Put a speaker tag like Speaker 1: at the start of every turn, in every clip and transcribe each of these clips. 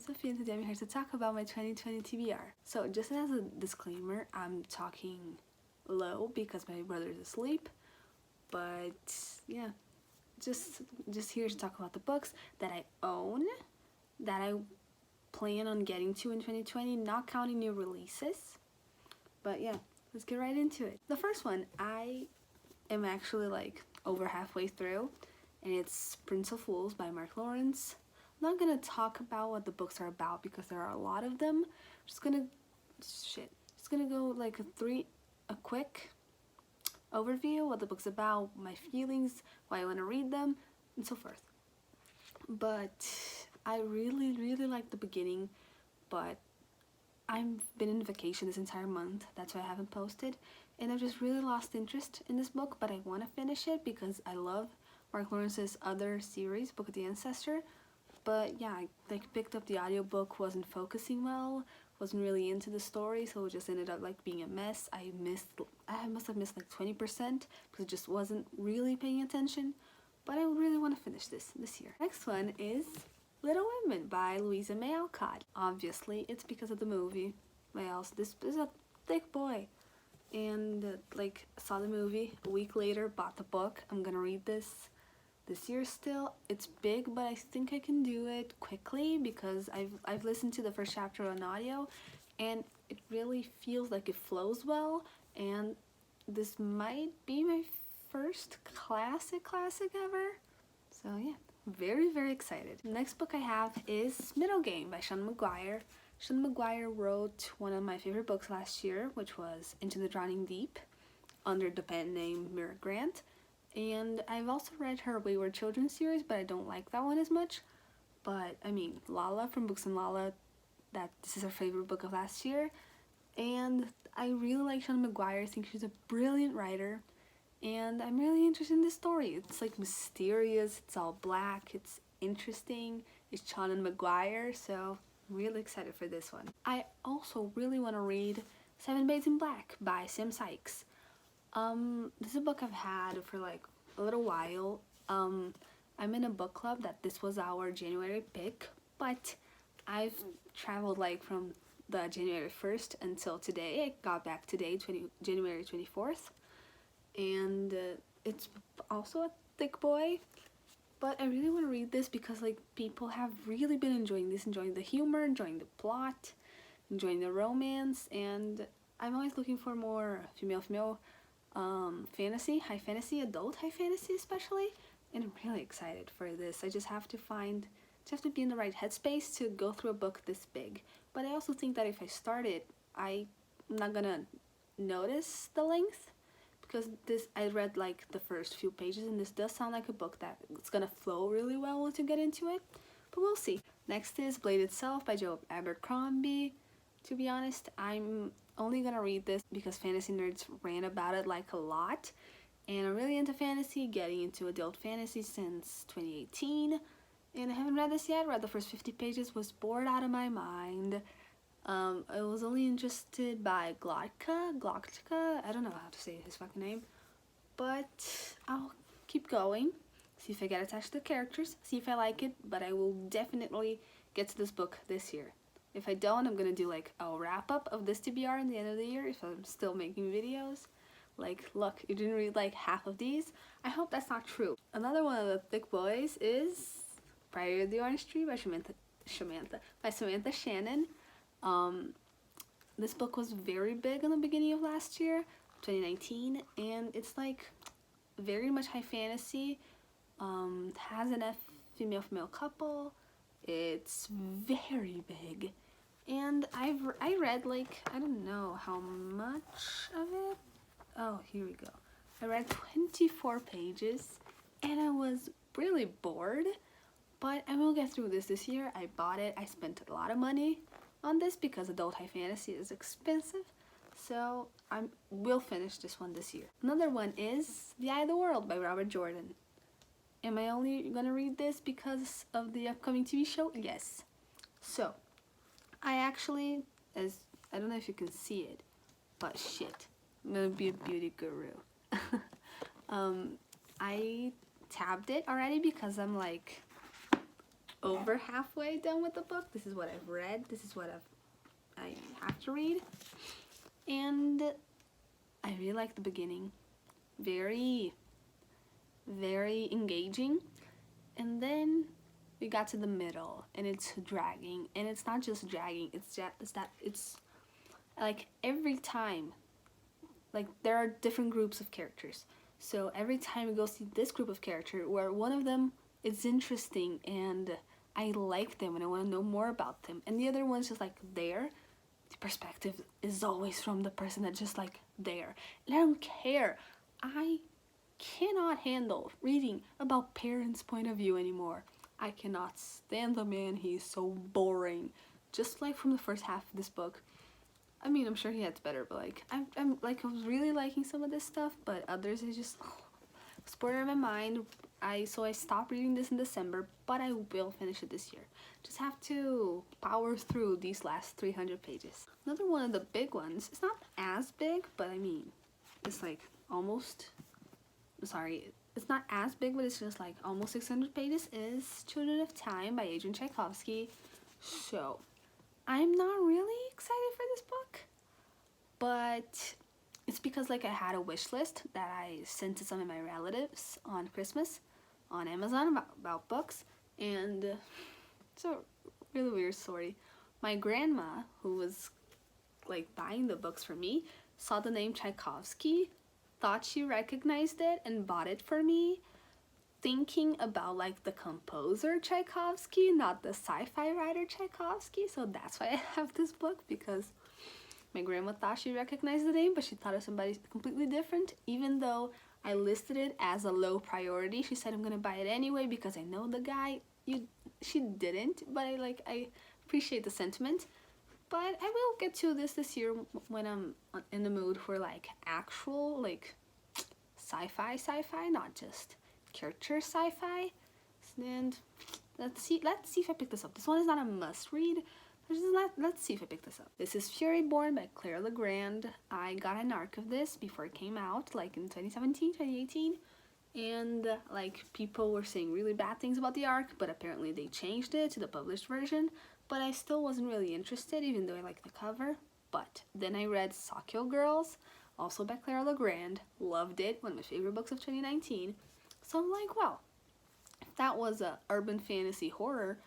Speaker 1: Sophie and today I'm here to talk about my 2020 TBR. So just as a disclaimer, I'm talking low because my brother is asleep, but yeah, just here to talk about the books that I own, that I plan on getting to in 2020, not counting new releases. But yeah, let's get right into it. The first one, I am actually like over halfway through, and it's Prince of Fools by Mark Lawrence. I'm not gonna talk about what the books are about because there are a lot of them. Just gonna go like a quick overview, what the book's about, my feelings, why I want to read them, and so forth. But I really like the beginning, but I've been in vacation this entire month, that's why I haven't posted, and I've just really lost interest in this book, but I want to finish it because I love Mark Lawrence's other series, Book of the Ancestor. But yeah, I like picked up the audiobook, wasn't focusing well, wasn't really into the story, so it just ended up like being a mess. I must have missed like 20% because I just wasn't really paying attention. But I really want to finish this year. Next one is Little Women by Louisa May Alcott. Obviously, it's because of the movie. Why else? This is a thick boy. And like saw the movie a week later, bought the book. I'm gonna read this year still. It's big, but I think I can do it quickly because I've listened to the first chapter on audio and it really feels like it flows well, and this might be my first classic ever. So yeah, very excited. The next book I have is Middle Game by Sean McGuire. Sean McGuire wrote one of my favorite books last year, which was Into the Drowning Deep, under the pen name Mira Grant. And I've also read her Wayward Children series, but I don't like that one as much. But I mean, Lala from Books and Lala, this is her favorite book of last year. And I really like Sean McGuire. I think she's a brilliant writer. And I'm really interested in this story. It's like mysterious, it's all black, it's interesting. It's Sean and McGuire, so I'm really excited for this one. I also really want to read Bateson Black by Sam Sykes. This is a book I've had for like a little while. I'm in a book club that this was our January pick, but I've traveled like from the January 1st until today. I got back today, January 24th, and it's also a thick boy, but I really want to read this because like people have really been enjoying this, enjoying the humor, enjoying the plot, enjoying the romance, and I'm always looking for more female fantasy, high fantasy, adult high fantasy especially, and I'm really excited for this. I just have to be in the right headspace to go through a book this big. But I also think that if I start it, I'm not gonna notice the length, because I read like the first few pages and this does sound like a book that it's gonna flow really well once you get into it, but we'll see. Next is Blade Itself by Joe Abercrombie. To be honest, I'm only gonna read this because fantasy nerds ran about it like a lot, and I'm really into fantasy, getting into adult fantasy since 2018, and I haven't read this yet. Read the first 50 pages, was bored out of my mind. I was only interested by Glocka, I don't know how to say his fucking name, but I'll keep going, see if I get attached to the characters, see if I like it, but I will definitely get to this book this year. If I don't, I'm gonna do like a wrap-up of this TBR in the end of the year if I'm still making videos. Like, look, you didn't read like half of these. I hope that's not true. Another one of the thick boys is Priory of the Orange Tree by Samantha Shannon. This book was very big in the beginning of last year, 2019, and it's like very much high fantasy. Has an female couple. It's very big, and I read like, I don't know how much of it. Oh, here we go. I read 24 pages and I was really bored, but I will get through this year. I bought it. I spent a lot of money on this because adult high fantasy is expensive, so I will finish this one this year. Another one is The Eye of the World by Robert Jordan. Am I only gonna read this because of the upcoming TV show? Yes. So, I actually, I don't know if you can see it, but shit, I'm gonna be a beauty guru. I tabbed it already because I'm like, over halfway done with the book. This is what I've read. This is what I have to read. And I really like the beginning. Very, very engaging. And then we got to the middle and it's dragging. And it's not just dragging, it's like every time, like there are different groups of characters. So every time we go see this group of character where one of them is interesting and I like them and I want to know more about them, and the other one's just like there, the perspective is always from the person that's just like there. And I don't care. I cannot handle reading about parents' point of view anymore. I cannot stand the man. He's so boring. Just like from the first half of this book. I mean, I'm sure he gets better, but like I'm like I was really liking some of this stuff, but others is just sport in my mind. So I stopped reading this in December, but I will finish it this year. Just have to power through these last 300 pages. Another one of the big ones, it's not as big, but I mean, it's like almost, sorry, it's not as big, but it's just like almost 600 pages, is Children of Time by Adrian Tchaikovsky. So, I'm not really excited for this book, but it's because like I had a wish list that I sent to some of my relatives on Christmas on Amazon about books, and it's a really weird story. My grandma, who was like buying the books for me, saw the name Tchaikovsky, thought she recognized it and bought it for me, thinking about like the composer Tchaikovsky, not the sci-fi writer Tchaikovsky. So that's why I have this book, because my grandma thought she recognized the name, but she thought of somebody completely different. Even though I listed it as a low priority, she said I'm gonna buy it anyway because I know the guy. She didn't, but I appreciate the sentiment. But I will get to this year when I'm in the mood for like actual like sci-fi, not just character sci-fi. And let's see if I pick this up. This one is not a must read. Let's see if I pick this up. This is Fury Born by Clara Legrand. I got an arc of this before it came out, like in 2017, 2018. And like people were saying really bad things about the arc, but apparently they changed it to the published version. But I still wasn't really interested, even though I liked the cover. But then I read Sakyo Girls, also by Clara Legrand. Loved it, one of my favorite books of 2019. So I'm like, well, if that was a urban fantasy horror,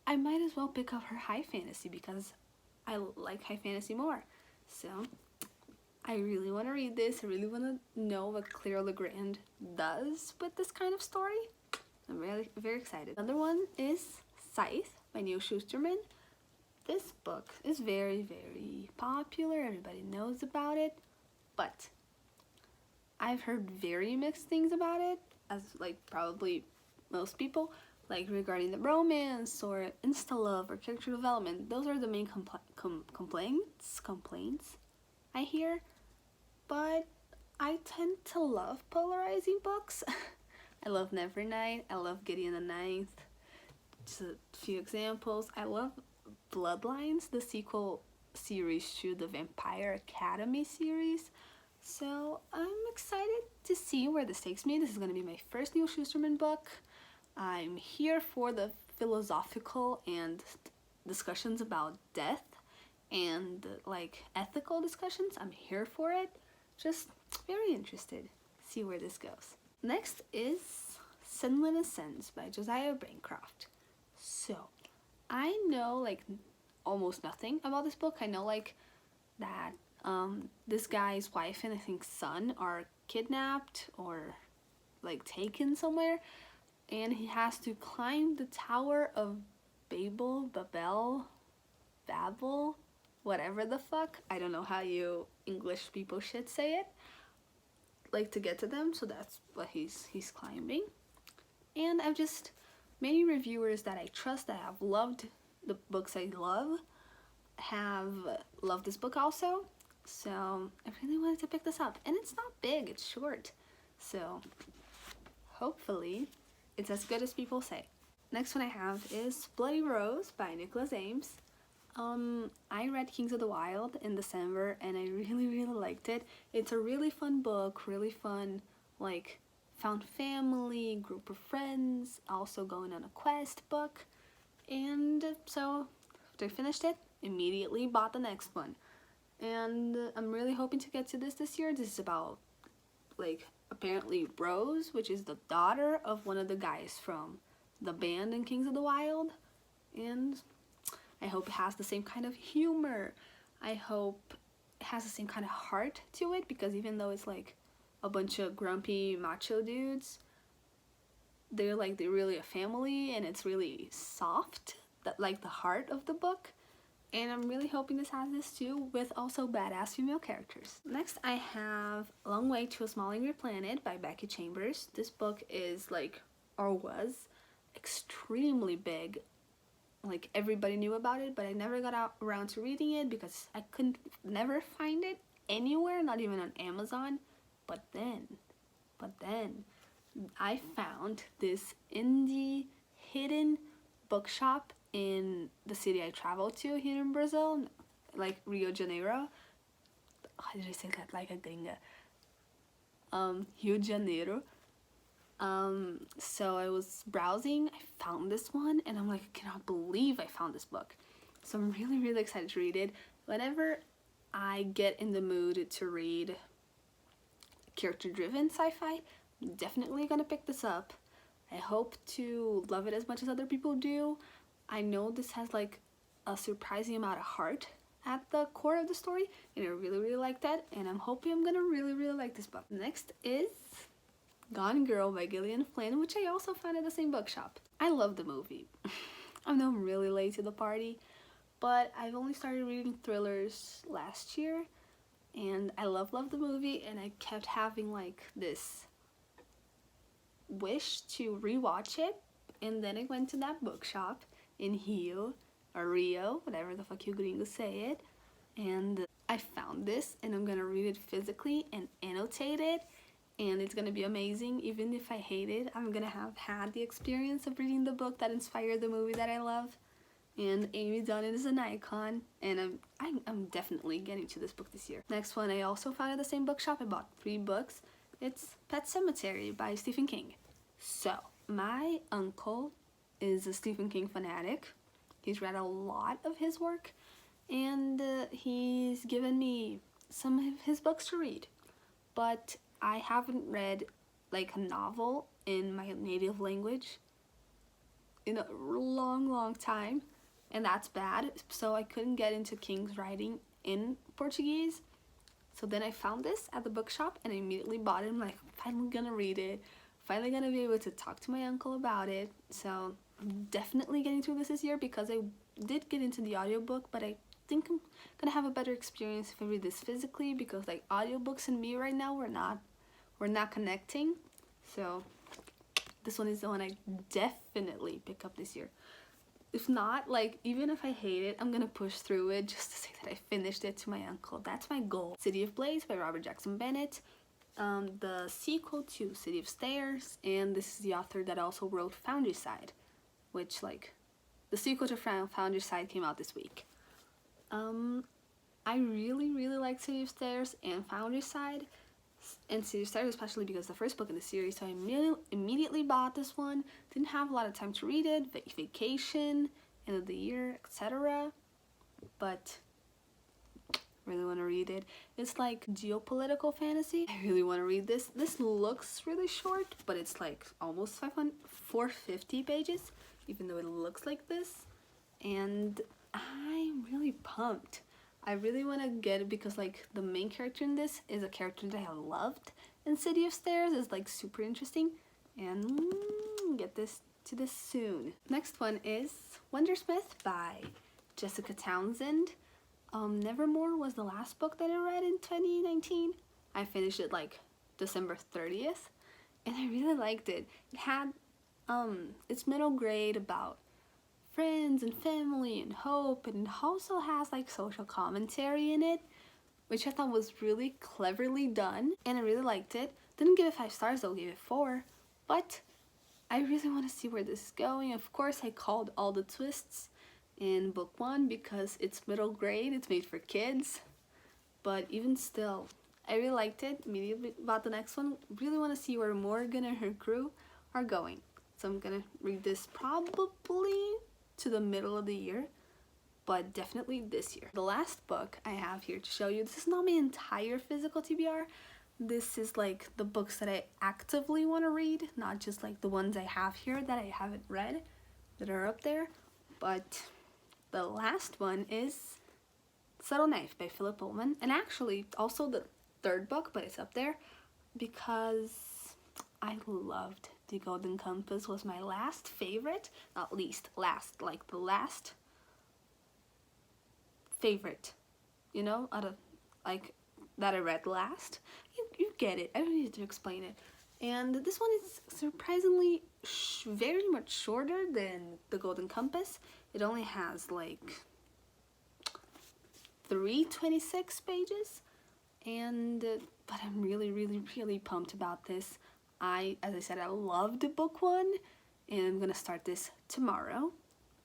Speaker 1: I might as well pick up her high fantasy because I like high fantasy more. So I really want to read this. I really want to know what Clara Legrand does with this kind of story. I'm really very excited. Another one is Scythe by Neil Shusterman. This book is very, very popular. Everybody knows about it, but I've heard very mixed things about it, as like probably most people, like regarding the romance or insta-love or character development. Those are the main complaints I hear, but I tend to love polarizing books. I love Nevernight, I love Gideon the Ninth. Just a few examples. I love Bloodlines, the sequel series to the Vampire Academy series. So I'm excited to see where this takes me. This is going to be my first Neil Shusterman book. I'm here for the philosophical and discussions about death and like ethical discussions. I'm here for it. Just very interested. See where this goes. Next is Sinlin Ascends by Josiah Bancroft. So I know like almost nothing about this book. I know like that this guy's wife and I think son are kidnapped or like taken somewhere, and he has to climb the Tower of Babel, whatever the fuck. I don't know how you English people should say it. Like to get to them, so that's what he's climbing. And I've just many reviewers that I trust that have loved the books I love have loved this book also. So I really wanted to pick this up, and it's not big, it's short. So hopefully it's as good as people say. Next one I have is Bloody Rose by Nicholas Ames. I read Kings of the Wild in December and I really liked it. It's a really fun book, really fun, like found family, group of friends, also going on a quest book. And so after I finished it, immediately bought the next one. And I'm really hoping to get to this year. This is about, like, apparently Rose, which is the daughter of one of the guys from the band in Kings of the Wild. And I hope it has the same kind of humor. I hope it has the same kind of heart to it, because even though it's like a bunch of grumpy macho dudes, they're really a family, and it's really soft, that like the heart of the book. And I'm really hoping this has this too, with also badass female characters. Next I have A Long Way to a Small Angry Planet by Becky Chambers. This book is like, or was, extremely big. Like, everybody knew about it, but I never got around to reading it because I couldn't never find it anywhere, not even on Amazon. But then I found this indie hidden bookshop in the city I traveled to here in Brazil, like Rio de Janeiro. How did I say that like a gringa? Rio de Janeiro. So I was browsing, I found this one, and I'm like, I cannot believe I found this book. So I'm really excited to read it. Whenever I get in the mood to read character-driven sci-fi, I'm definitely gonna pick this up. I hope to love it as much as other people do. I know this has like a surprising amount of heart at the core of the story, and I really like that, and I'm hoping I'm gonna really like this book. Next is Gone Girl by Gillian Flynn, which I also found at the same bookshop. I love the movie. I know I'm really late to the party, but I've only started reading thrillers last year, and I love the movie, and I kept having like this wish to rewatch it, and then I went to that bookshop in Rio, or Rio, whatever the fuck you gringos say it, and I found this, and I'm gonna read it physically and annotate it, and it's gonna be amazing. Even if I hate it, I'm gonna have had the experience of reading the book that inspired the movie that I love. And Amy Dunn is an icon, and I'm definitely getting to this book this year. Next one I also found at the same bookshop. I bought 3 books. It's Pet Sematary by Stephen King. So my uncle is a Stephen King fanatic. He's read a lot of his work, and he's given me some of his books to read, but I haven't read like a novel in my native language in a long time, and that's bad. So I couldn't get into King's writing in Portuguese. So then I found this at the bookshop, and I immediately bought it. I'm like, I'm finally gonna read it, finally gonna be able to talk to my uncle about it. So I'm definitely getting through this year, because I did get into the audiobook, but I think I'm gonna have a better experience if I read this physically, because like audiobooks and me right now, we're not connecting. So this one is the one I definitely pick up this year. If not, like, even if I hate it, I'm gonna push through it just to say that I finished it to my uncle. That's my goal. City of Blaze by Robert Jackson Bennett, the sequel to City of Stairs, and this is the author that also wrote Foundryside, which, like, the sequel to Foundryside came out this week. I really like City of Stairs and Foundryside, and City of Stairs especially because the first book in the series, so I immediately bought this one. Didn't have a lot of time to read it, vacation, end of the year, etc. But really want to read it. It's like geopolitical fantasy. I really want to read this. This looks really short, but it's like almost 450 pages, even though it looks like this. And I'm really pumped. I really want to get it because like the main character in this is a character that I loved in City of Stairs. Is like super interesting, and get this to this soon. Next one is Wondersmith by Jessica Townsend. Nevermore was the last book that I read in 2019. I finished it like December 30th, and I really liked it. It had it's middle grade about friends and family and hope, and it also has like social commentary in it, which I thought was really cleverly done, and I really liked it. Didn't give it 5 stars though, gave it 4, but I really want to see where this is going. Of course, I called all the twists in book 1 because it's middle grade, it's made for kids, but even still, I really liked it. Immediately bought the next one. Really want to see where Morgan and her crew are going. So I'm gonna read this probably to the middle of the year, but definitely this year. The last book I have here to show you, this is not my entire physical TBR. This is like the books that I actively want to read, not just like the ones I have here that I haven't read that are up there. But the last one is Subtle Knife by Philip Pullman, and actually also the third book, but it's up there because I loved The Golden Compass. Was my last favorite, not least, last, like the last favorite, you know, out of like that I read last. You get it, I don't need to explain it. And this one is surprisingly very much shorter than The Golden Compass. It only has like 326 pages, and but I'm really pumped about this. As I said, I loved book one, and I'm gonna start this tomorrow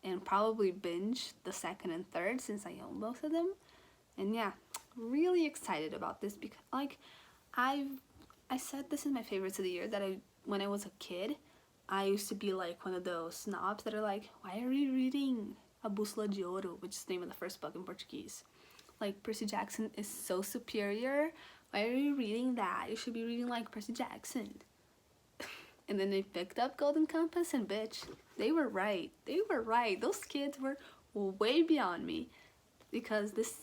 Speaker 1: and probably binge the second and third since I own both of them. And yeah, really excited about this because like I said this is my favorites of the year, that when I was a kid, I used to be like one of those snobs that are like, why are you reading A Bússola de Ouro, which is the name of the first book in Portuguese? Like, Percy Jackson is so superior. Why are you reading that? You should be reading like Percy Jackson. And then they picked up Golden Compass, and bitch, they were right. They were right. Those kids were way beyond me, because this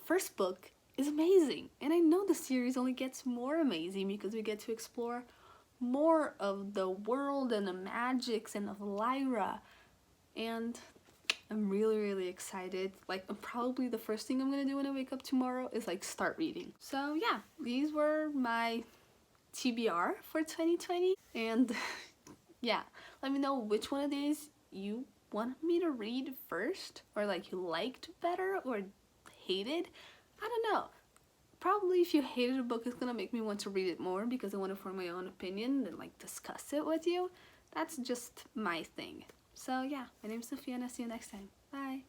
Speaker 1: first book is amazing. And I know the series only gets more amazing because we get to explore more of the world and the magics and of Lyra. And I'm really excited. Like, probably the first thing I'm gonna do when I wake up tomorrow is like start reading. So yeah, these were my TBR for 2020. And yeah, let me know which one of these you want me to read first, or like you liked better or hated. I don't know. Probably if you hated a book, it's gonna make me want to read it more because I want to form my own opinion and like discuss it with you. That's just my thing. So yeah, my name's Sophia and I'll see you next time. Bye!